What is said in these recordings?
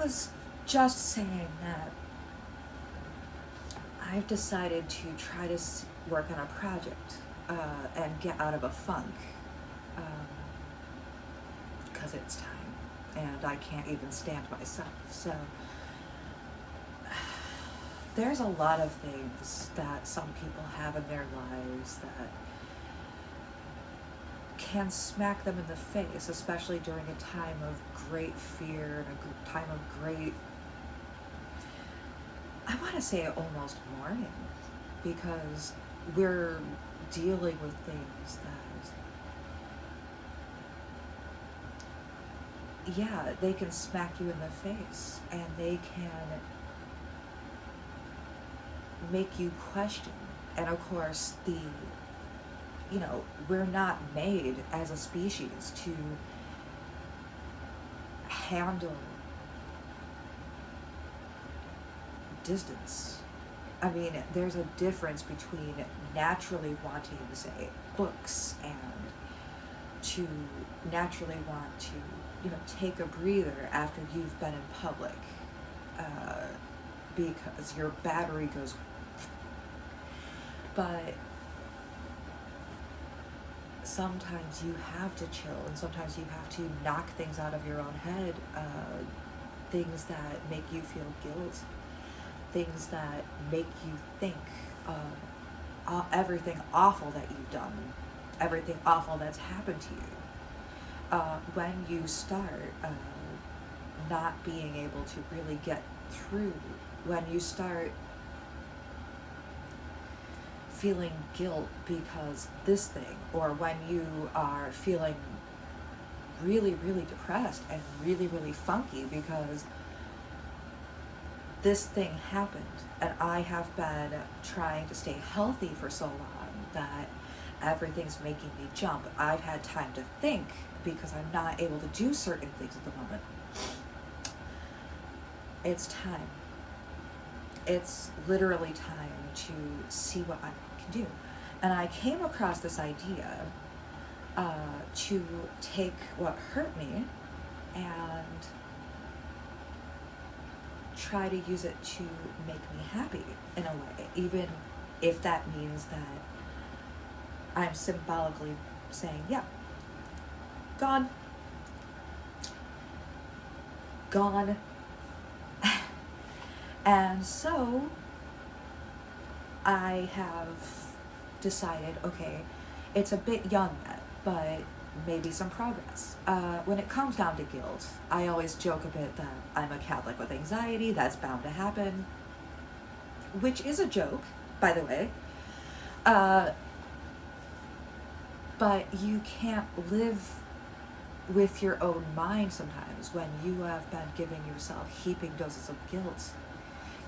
was just saying that I've decided to try to work on a project and get out of a funk because it's time and I can't even stand myself. So there's a lot of things that some people have in their lives that can smack them in the face, especially during a time of great fear and a time of great, I want to say almost mourning, because we're dealing with things that, yeah, they can smack you in the face and they can make you question. And of course, we're not made as a species to handle distance. I mean, there's a difference between naturally wanting, say, books and to naturally want to, take a breather after you've been in public because your battery goes. But sometimes you have to chill, and sometimes you have to knock things out of your own head, things that make you feel guilt, things that make you think of everything awful that you've done, everything awful that's happened to you. When you start not being able to really get through, when you start feeling guilt because this thing, or when you are feeling really, really depressed and really, really funky because this thing happened, and I have been trying to stay healthy for so long that everything's making me jump. I've had time to think because I'm not able to do certain things at the moment. It's time. It's literally time to see what I can do. And I came across this idea to take what hurt me and try to use it to make me happy in a way, even if that means that I'm symbolically saying, yeah, gone. And so I have decided, okay, it's a bit young yet, but maybe some progress. When it comes down to guilt, I always joke a bit that I'm a Catholic with anxiety, that's bound to happen, which is a joke, by the way. But you can't live with your own mind sometimes when you have been giving yourself heaping doses of guilt.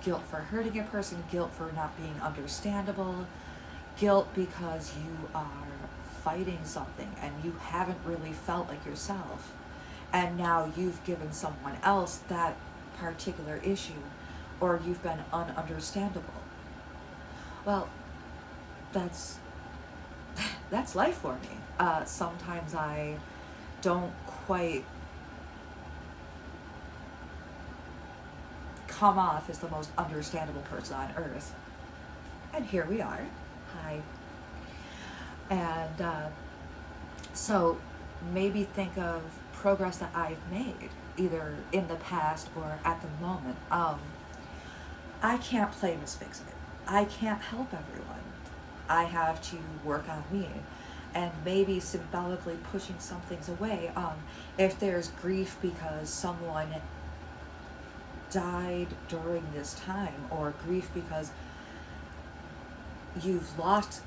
Guilt for hurting a person, guilt for not being understandable, guilt because you are fighting something and you haven't really felt like yourself, and now you've given someone else that particular issue, or you've been ununderstandable. Well, that's life for me. Sometimes I don't quite come off as the most understandable person on earth. And here we are. Hi. And so maybe think of progress that I've made, either in the past or at the moment. I can't play Miss Fix-It. I can't help everyone. I have to work on me, and maybe symbolically pushing some things away. If there's grief because someone died during this time, or grief because you've lost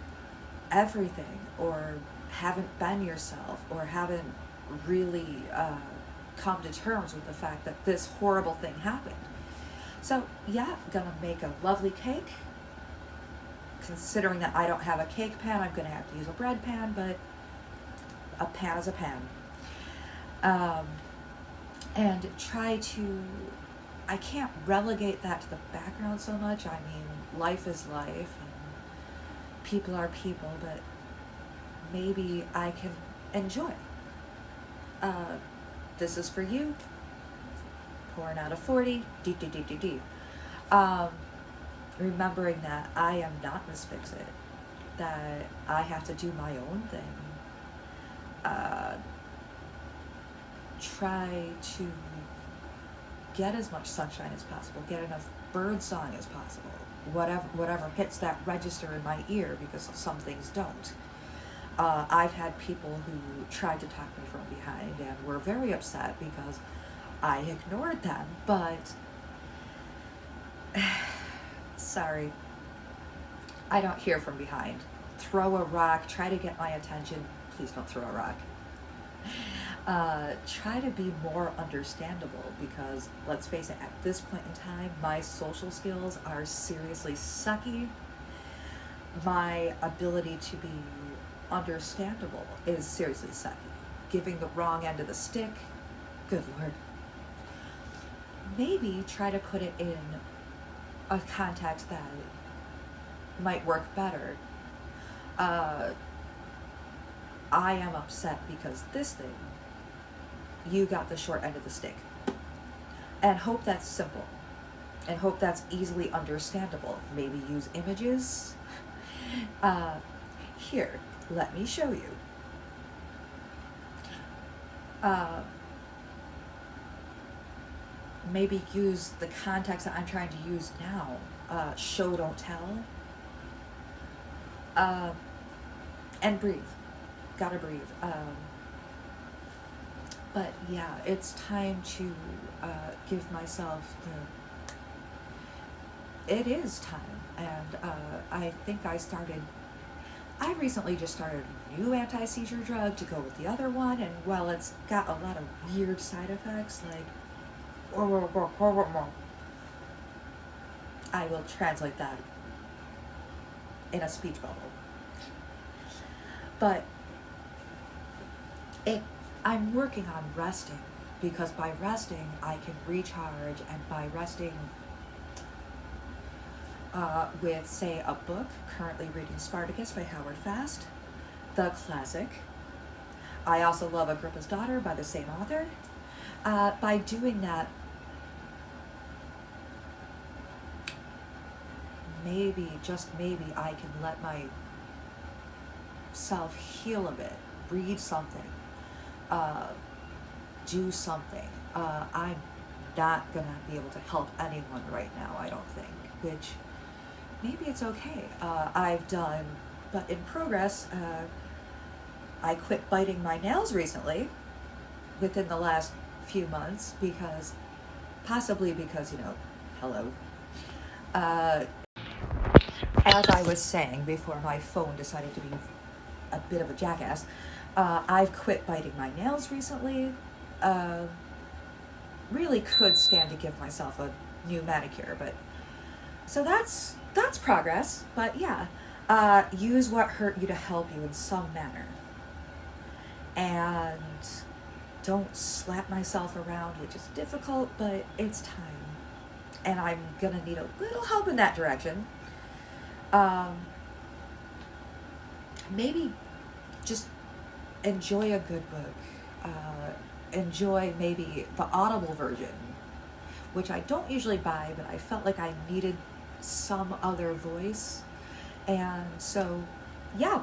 everything, or haven't been yourself, or haven't really come to terms with the fact that this horrible thing happened. So yeah, I'm gonna make a lovely cake. Considering that I don't have a cake pan, I'm gonna have to use a bread pan, but a pan is a pan. And try to, I can't relegate that to the background so much. I mean, life is life, and people are people, but maybe I can enjoy. This is for you. torn out of 40, remembering that I am not Miss Fix-It, that I have to do my own thing. Try to get as much sunshine as possible, get enough bird song as possible, whatever hits that register in my ear, because some things don't. I've had people who tried to talk me from behind and were very upset because I ignored them, but sorry, I don't hear from behind. Throw a rock, try to get my attention. Please don't throw a rock. Try to be more understandable, because let's face it, at this point in time, my social skills are seriously sucky. My ability to be understandable is seriously sucky. Giving the wrong end of the stick, good Lord. Maybe try to put it in a context that might work better. I am upset because this thing, you got the short end of the stick. And hope that's simple. And hope that's easily understandable. Maybe use images. Here, let me show you. Maybe use the context that I'm trying to use now. Show, don't tell. And breathe. Gotta breathe. But yeah, it's time to give myself it is time. And I think I recently just started a new anti-seizure drug to go with the other one, and well, it's got a lot of weird side effects, like I will translate that in a speech bubble. But I'm working on resting, because by resting I can recharge, and by resting with, say, a book, currently reading Spartacus by Howard Fast, the classic. I also love Agrippa's Daughter by the same author. By doing that, maybe, just maybe, I can let myself heal a bit, read something, do something. I'm not gonna be able to help anyone right now, I don't think, which maybe it's okay. I've done, but in progress, I quit biting my nails recently, within the last few months, possibly because, hello. As I was saying before my phone decided to be a bit of a jackass, I've quit biting my nails recently. Really could stand to give myself a new manicure, but so that's progress. But yeah, use what hurt you to help you in some manner, and don't slap myself around, which is difficult, but it's time, and I'm gonna need a little help in that direction. Maybe just enjoy a good book. Enjoy maybe the Audible version, which I don't usually buy, but I felt like I needed some other voice. And so, yeah,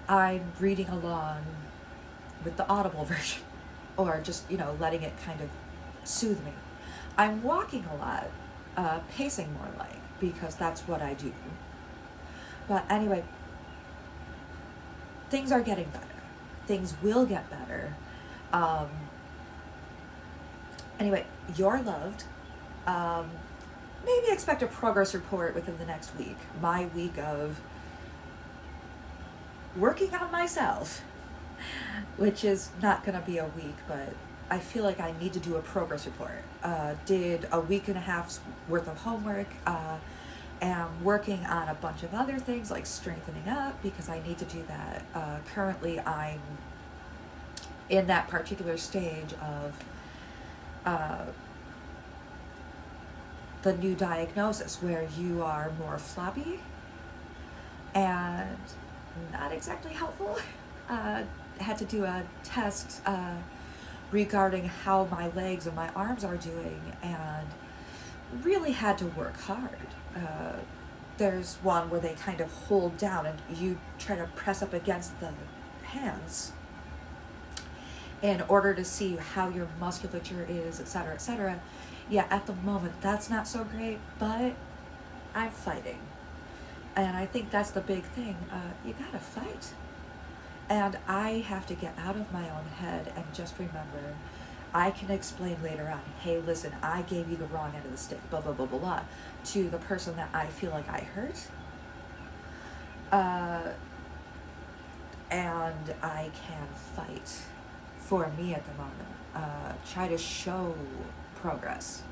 I'm reading along with the Audible version, or just, letting it kind of soothe me. I'm walking a lot, pacing more like, because that's what I do. But anyway, things are getting better. Things will get better. Anyway, you're loved. Maybe expect a progress report within the next week. My week of working on myself, which is not going to be a week, but I feel like I need to do a progress report. Did a week and a half's worth of homework, am working on a bunch of other things like strengthening up, because I need to do that. Currently, I'm in that particular stage of the new diagnosis, where you are more floppy and not exactly helpful. Had to do a test regarding how my legs and my arms are doing, and really had to work hard. There's one where they kind of hold down and you try to press up against the hands in order to see how your musculature is, etc., etc. Yeah, at the moment, that's not so great, but I'm fighting. And I think that's the big thing. You gotta fight. And I have to get out of my own head and just remember, I can explain later on, hey, listen, I gave you the wrong end of the stick, blah, blah, blah, blah, blah, to the person that I feel like I hurt. And I can fight for me at the moment. Try to show progress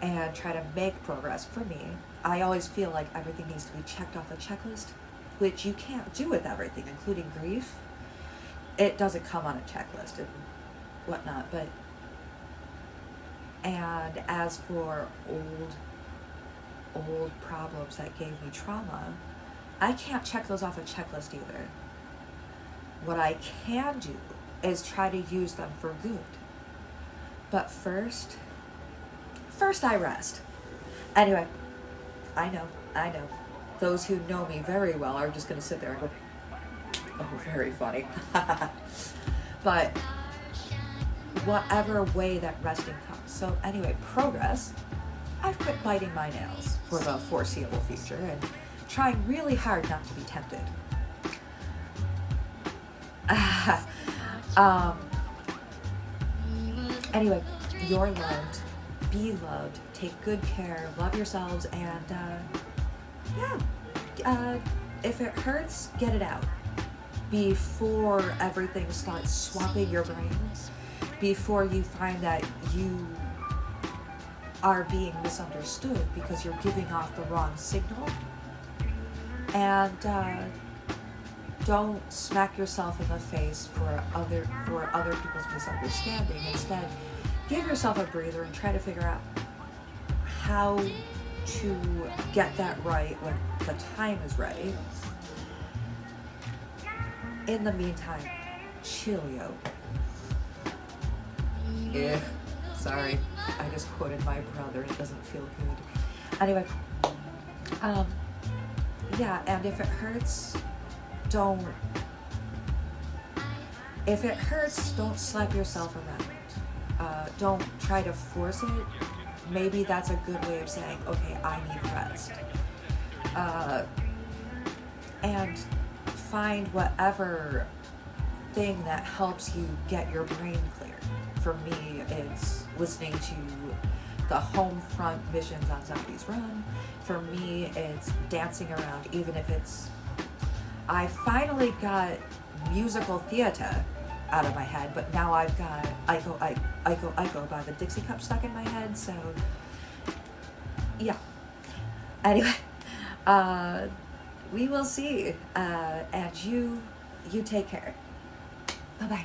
and try to make progress for me. I always feel like everything needs to be checked off a checklist, which you can't do with everything, including grief. It doesn't come on a checklist and whatnot, but, and as for old problems that gave me trauma, I can't check those off a checklist either. What I can do is try to use them for good. But first I rest. Anyway, I know. Those who know me very well are just gonna sit there and go, oh, very funny. But whatever way that resting comes. So anyway, progress. I've quit biting my nails for the foreseeable future and trying really hard not to be tempted. Anyway, you're loved, be loved, take good care, love yourselves, and if it hurts, get it out before everything starts swamping your brain, before you find that you are being misunderstood because you're giving off the wrong signal. And don't smack yourself in the face for other people's misunderstanding. Instead, give yourself a breather and try to figure out how to get that right when the time is right. In the meantime, chill, yo. Sorry, I just quoted my brother. It doesn't feel good. Anyway, yeah, and if it hurts, don't slap yourself around. Don't try to force it. Maybe that's a good way of saying, okay, I need rest. And find whatever thing that helps you get your brain clear. For me, it's listening to the home front missions on Zombies Run. For me, it's dancing around, even if it's... I finally got musical theater out of my head, but now I've got Iko by the Dixie Cups stuck in my head, so yeah. Anyway, we will see, and you take care. Bye-bye.